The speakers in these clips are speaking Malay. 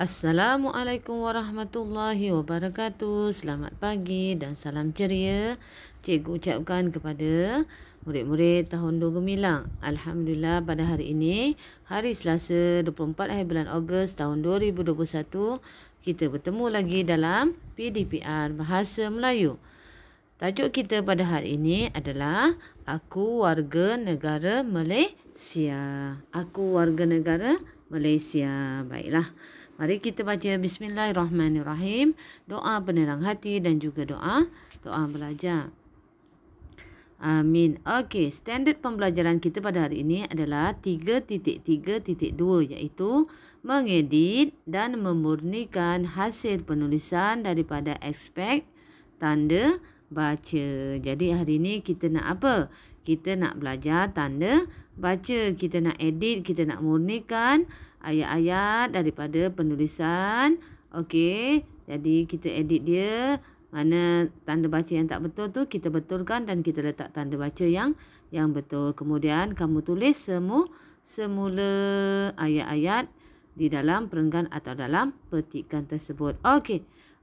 Assalamualaikum warahmatullahi wabarakatuh. Selamat pagi dan salam ceria. Cikgu ucapkan kepada murid-murid tahun 2 gemilang. Alhamdulillah pada hari ini, hari Selasa 24 hari bulan Ogos tahun 2021, kita bertemu lagi dalam PDPR Bahasa Melayu. Tajuk kita pada hari ini adalah Aku Warga Negara Malaysia. Aku Warga Negara Malaysia. Baiklah. Mari kita baca Bismillahirrahmanirrahim. Doa penerang hati dan juga doa belajar. Amin. Okey, standard pembelajaran kita pada hari ini adalah 3.3.2 iaitu mengedit dan memurnikan hasil penulisan daripada aspek tanda baca. Jadi hari ini kita nak apa? Kita nak belajar tanda baca. Kita nak edit, kita nak murnikan ayat-ayat daripada penulisan. Okey, jadi kita edit dia. Mana tanda baca yang tak betul tu kita betulkan dan kita letak tanda baca yang betul. Kemudian kamu tulis semula ayat-ayat di dalam perenggan atau dalam petikan tersebut. Okey.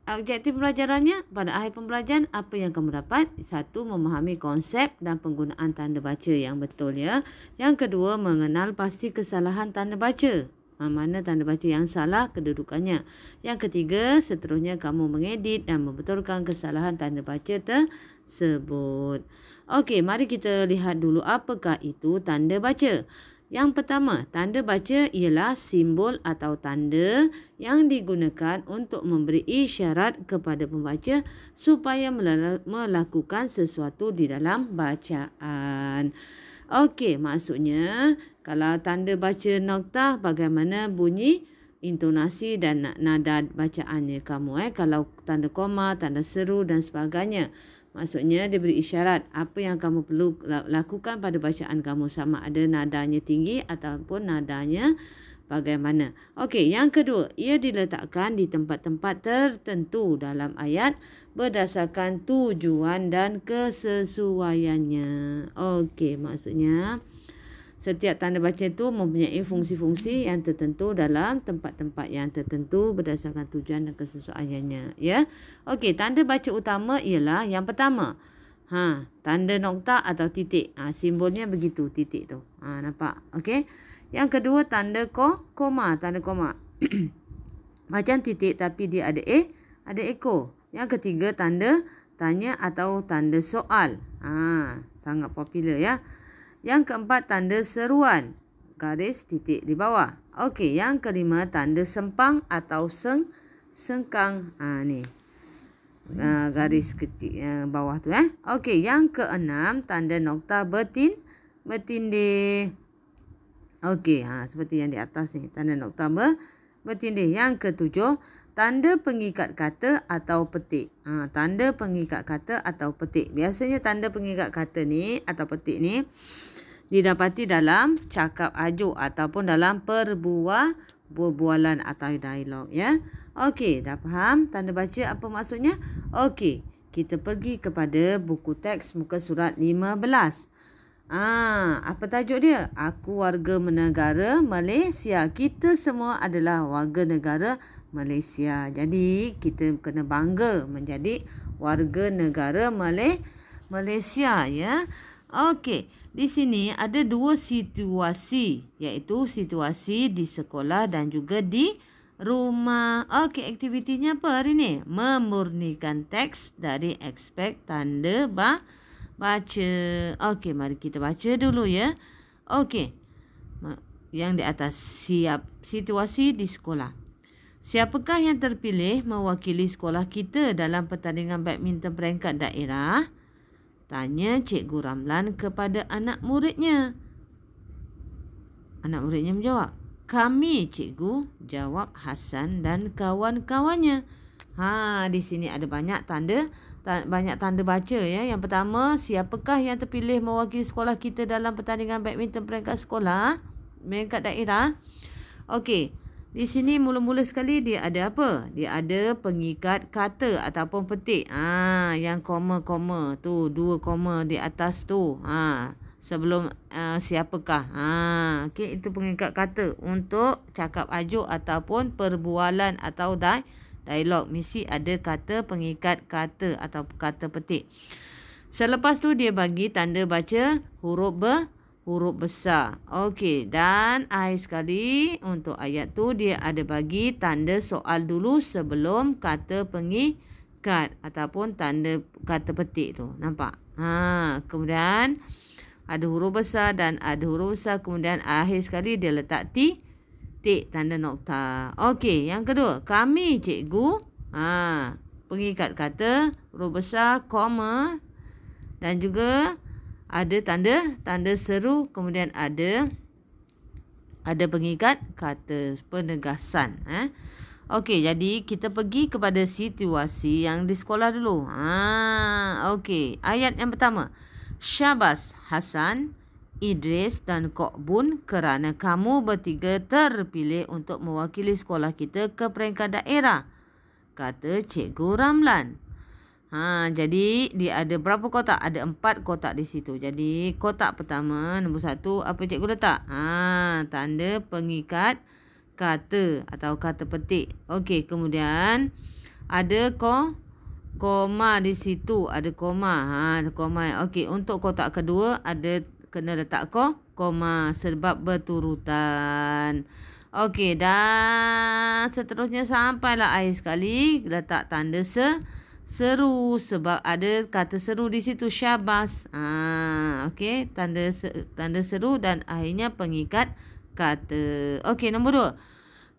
Objektif pembelajarannya, pada akhir pembelajaran apa yang kamu dapat? Satu, memahami konsep dan penggunaan tanda baca yang betul ya. Yang kedua, mengenal pasti kesalahan tanda baca. Mana tanda baca yang salah kedudukannya. Yang ketiga, seterusnya kamu mengedit dan membetulkan kesalahan tanda baca tersebut. Okey, mari kita lihat dulu apakah itu tanda baca. Yang pertama, tanda baca ialah simbol atau tanda yang digunakan untuk memberi isyarat kepada pembaca supaya melakukan sesuatu di dalam bacaan. Okey, maksudnya kalau tanda baca noktah, bagaimana bunyi, intonasi dan nada bacaannya kamu. Kalau tanda koma, tanda seru dan sebagainya. Maksudnya dia beri isyarat apa yang kamu perlu lakukan pada bacaan kamu, sama ada nadanya tinggi ataupun nadanya bagaimana. Okey, yang kedua, ia diletakkan di tempat-tempat tertentu dalam ayat berdasarkan tujuan dan kesesuaiannya. Okey, maksudnya setiap tanda baca itu mempunyai fungsi-fungsi yang tertentu dalam tempat-tempat yang tertentu berdasarkan tujuan dan kesesuaiannya. Ya. Okey, tanda baca utama ialah yang pertama. Tanda nokta atau titik. Simbolnya begitu, titik tu. Nampak? Okey. Yang kedua, tanda koma. Tanda koma. Macam titik tapi dia ada ada ekor. Yang ketiga, tanda tanya atau tanda soal. Sangat popular ya. Yang keempat, tanda seruan. Garis titik di bawah. Okey, yang kelima, tanda sempang atau sengkang. Ni. Garis kecil bawah tu. Okey, yang keenam, tanda nokta bertindih. Okey, seperti yang di atas ni. Tanda nokta bertindih. Yang ketujuh, tanda pengikat kata atau petik. Tanda pengikat kata atau petik. Biasanya tanda pengikat kata ni atau petik ni didapati dalam cakap ajuk ataupun dalam perbualan atau dialog ya. Okey, dah faham tanda baca apa maksudnya? Okey, kita pergi kepada buku teks muka surat 15. Apa tajuk dia? Aku warga negara Malaysia. Kita semua adalah warga negara Malaysia. Jadi kita kena bangga menjadi warga negara Malaysia ya. Okey, di sini ada dua situasi, iaitu situasi di sekolah dan juga di rumah. Okey, aktivitinya apa hari ni? Memurnikan teks dari aspek tanda baca. Okey, mari kita baca dulu ya. Okey, yang di atas, siap situasi di sekolah. Siapakah yang terpilih mewakili sekolah kita dalam pertandingan badminton peringkat daerah? Tanya Cikgu Ramlan kepada anak muridnya. Anak muridnya menjawab, kami cikgu, jawab Hasan dan kawan-kawannya. Di sini ada banyak tanda baca ya. Yang pertama, siapakah yang terpilih mewakili sekolah kita dalam pertandingan badminton peringkat sekolah, peringkat daerah? Okey. Di sini mula-mula sekali dia ada apa? Dia ada pengikat kata ataupun petik. Yang koma-koma tu, dua koma di atas tu. sebelum siapakah. Okey, itu pengikat kata untuk cakap ajuk ataupun perbualan atau dialog. Mesti ada kata pengikat kata atau kata petik. Selepas tu dia bagi tanda baca huruf besar. Okey, dan akhir sekali untuk ayat tu dia ada bagi tanda soal dulu sebelum kata pengikat ataupun tanda kata petik tu. Nampak? Kemudian ada huruf besar dan ada huruf besar. Kemudian akhir sekali dia letak titik tanda nokta. Okey, yang kedua, kami cikgu. Pengikat kata, huruf besar, koma. Dan juga ada tanda seru, kemudian ada pengikat kata penegasan. Okey, jadi kita pergi kepada situasi yang di sekolah dulu. Okey, ayat yang pertama. Syabas Hasan, Idris dan Kok Bun kerana kamu bertiga terpilih untuk mewakili sekolah kita ke peringkat daerah, kata Cikgu Ramlan. Jadi dia ada berapa kotak? Ada 4 kotak di situ. Jadi kotak pertama, nombor 1, apa cikgu letak? Tanda pengikat kata atau kata petik. Okey, kemudian ada koma di situ. Ada koma. Ada koma. Okey, untuk kotak kedua ada kena letak koma sebab berturutan. Okey, dan seterusnya sampailah akhir sekali letak tanda seru sebab ada kata seru di situ, syabas. Okey, tanda seru dan akhirnya pengikat kata. Okey, nombor 2.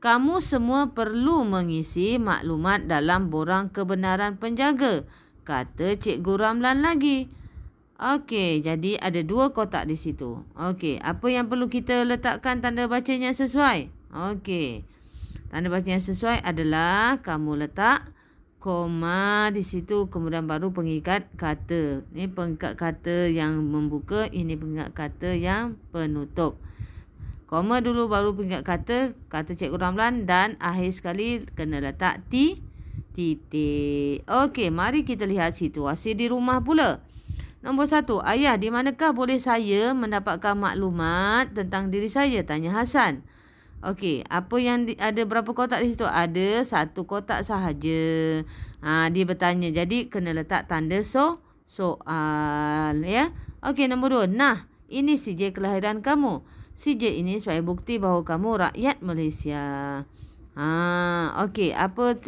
Kamu semua perlu mengisi maklumat dalam borang kebenaran penjaga, kata Cikgu Ramlan lagi. Okey, jadi ada 2 kotak di situ. Okey, apa yang perlu kita letakkan tanda bacanya sesuai? Okey, tanda baca yang sesuai adalah kamu letak koma di situ, kemudian baru pengikat kata. Ini pengikat kata yang membuka, ini pengikat kata yang penutup. Koma dulu baru pengikat kata Cikgu Ramlan, dan akhir sekali kena letak titik. Okey, mari kita lihat situasi di rumah pula. Nombor 1, ayah, di manakah boleh saya mendapatkan maklumat tentang diri saya? Tanya Hasan. Okey, apa yang ada berapa kotak di situ? Ada 1 kotak sahaja. Dia bertanya. Jadi kena letak tanda soal, ya. Okey, nombor 2. Nah, ini CJ kelahiran kamu. CJ ini sebagai bukti bahawa kamu rakyat Malaysia. Okey, apa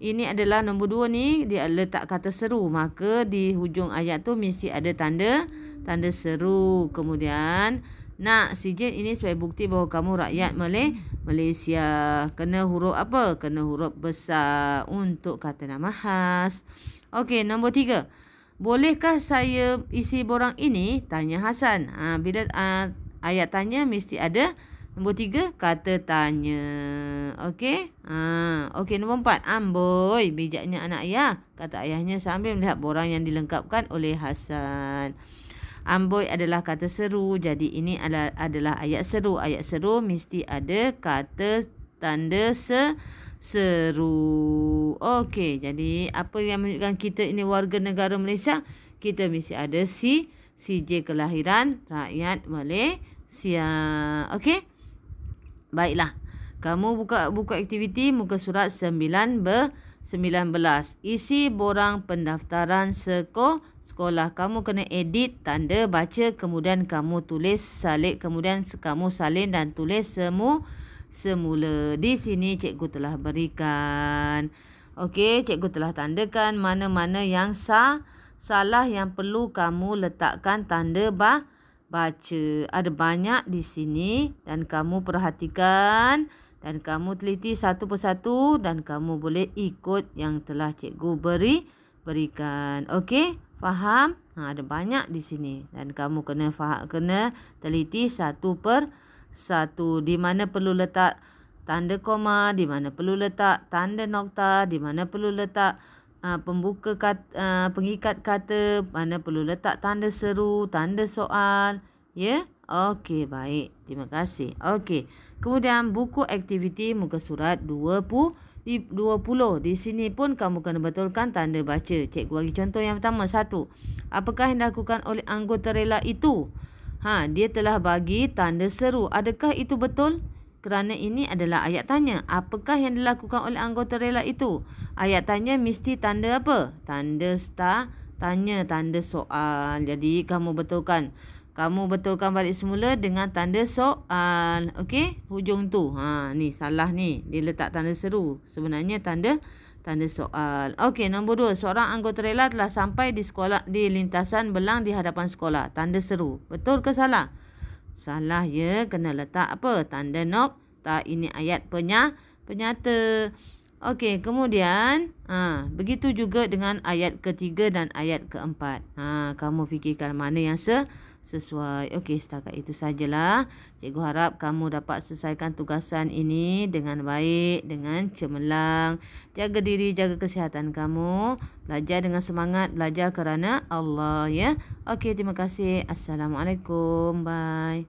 ini adalah nombor 2 ni dia letak kata seru, maka di hujung ayat tu mesti ada tanda seru. Kemudian nak CJ ini sebagai bukti bahawa kamu rakyat Malaysia. Kena huruf apa? Kena huruf besar untuk kata nama khas. Okey, nombor 3. Bolehkah saya isi borang ini? Tanya Hasan. Bila ayat tanya mesti ada nombor 3 kata tanya. Okey. Okey, nombor 4. Amboi, bijaknya anak ayah, kata ayahnya sambil melihat borang yang dilengkapkan oleh Hasan. Amboi adalah kata seru. Jadi ini adalah ayat seru. Ayat seru mesti ada kata tanda seru. Okey, jadi apa yang menunjukkan kita ini warga negara Malaysia? Kita mesti ada CJ kelahiran rakyat Malaysia. Okey. Baiklah. Kamu buka buku aktiviti muka surat 19. Isi borang pendaftaran sekolah. Kamu kena edit tanda baca, kemudian kamu tulis salin, kemudian kamu salin dan tulis semula. Di sini cikgu telah berikan. Okey, cikgu telah tandakan mana-mana yang salah yang perlu kamu letakkan tanda baca. Ada banyak di sini dan kamu perhatikan dan kamu teliti satu persatu dan kamu boleh ikut yang telah cikgu berikan. Okey, faham? Ada banyak di sini dan kamu kena teliti satu persatu. Di mana perlu letak tanda koma, di mana perlu letak tanda nokta, di mana perlu letak pembuka pengikat kata, mana perlu letak tanda seru, tanda soal. Ya? Okey, baik. Terima kasih. Okey. Kemudian buku aktiviti muka surat 20. di 20. Di sini pun kamu kena betulkan tanda baca. Cikgu bagi contoh yang pertama. 1. Apakah yang dilakukan oleh anggota rela itu? Dia telah bagi tanda seru. Adakah itu betul? Kerana ini adalah ayat tanya. Apakah yang dilakukan oleh anggota rela itu? Ayat tanya mesti tanda apa? Tanda tanya, tanda soal. Jadi kamu betulkan. Kamu betulkan balik semula dengan tanda soal. Okey, hujung tu. Ni salah ni. Dia letak tanda seru. Sebenarnya tanda soal. Okey, nombor 2. Seorang anggota rela telah sampai di sekolah di lintasan belang di hadapan sekolah. Tanda seru. Betul ke salah? Salah ya. Kena letak apa? Tanda nokta. Ini ayat penyata. Okey, kemudian begitu juga dengan ayat ketiga dan ayat keempat. Kamu fikirkan mana yang sesuai. Okey, setakat itu sajalah. Cikgu harap kamu dapat selesaikan tugasan ini dengan baik, dengan cemerlang. Jaga diri, jaga kesihatan kamu. Belajar dengan semangat, belajar kerana Allah ya. Okey, terima kasih. Assalamualaikum. Bye.